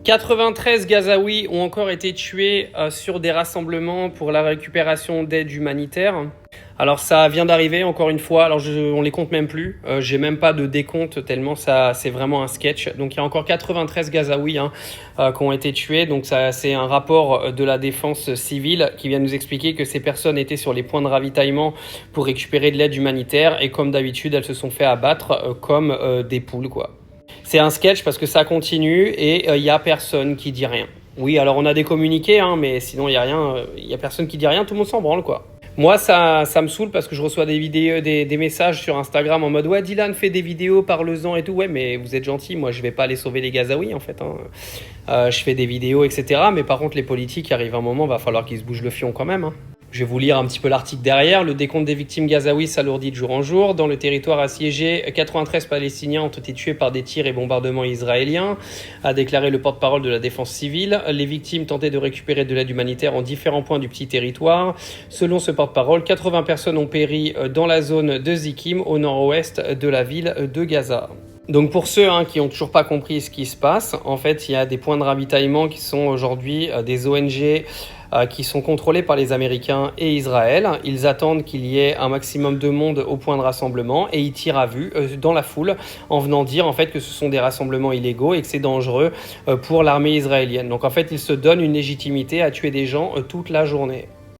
93 Gazaouis ont encore été tués sur des rassemblements pour la récupération d'aide humanitaire. Alors ça vient d'arriver encore une fois, alors on les compte même plus, j'ai même pas de décompte tellement ça c'est vraiment un sketch. Donc il y a encore 93 Gazaouis qui ont été tués, donc ça c'est un rapport de la défense civile qui vient nous expliquer que ces personnes étaient sur les points de ravitaillement pour récupérer de l'aide humanitaire et comme d'habitude elles se sont fait abattre comme des poules quoi. C'est un sketch parce que ça continue et il y a personne qui dit rien. Oui alors on a des communiqués mais sinon il y a rien, il y a personne qui dit rien, tout le monde s'en branle quoi. Moi, ça me saoule parce que je reçois des vidéos, des messages sur Instagram en mode « Ouais, Dylan, fais des vidéos, parle-en et tout. » Ouais, mais vous êtes gentil, moi, je vais pas aller sauver les Gazaouis, en fait. Je fais des vidéos, etc. Mais par contre, les politiques, arrivent un moment, va falloir qu'ils se bougent le fion quand même. Je vais vous lire un petit peu l'article derrière. Le décompte des victimes gazaouis s'alourdit de jour en jour. Dans le territoire assiégé, 93 Palestiniens ont été tués par des tirs et bombardements israéliens, a déclaré le porte-parole de la défense civile. Les victimes tentaient de récupérer de l'aide humanitaire en différents points du petit territoire. Selon ce porte-parole, 80 personnes ont péri dans la zone de Zikim, au nord-ouest de la ville de Gaza. Donc pour ceux qui n'ont toujours pas compris ce qui se passe, en fait, il y a des points de ravitaillement qui sont aujourd'hui des ONG qui sont contrôlés par les Américains et Israël. Ils attendent qu'il y ait un maximum de monde au point de rassemblement et ils tirent à vue dans la foule en venant dire en fait que ce sont des rassemblements illégaux et que c'est dangereux pour l'armée israélienne. Donc en fait, ils se donnent une légitimité à tuer des gens toute la journée.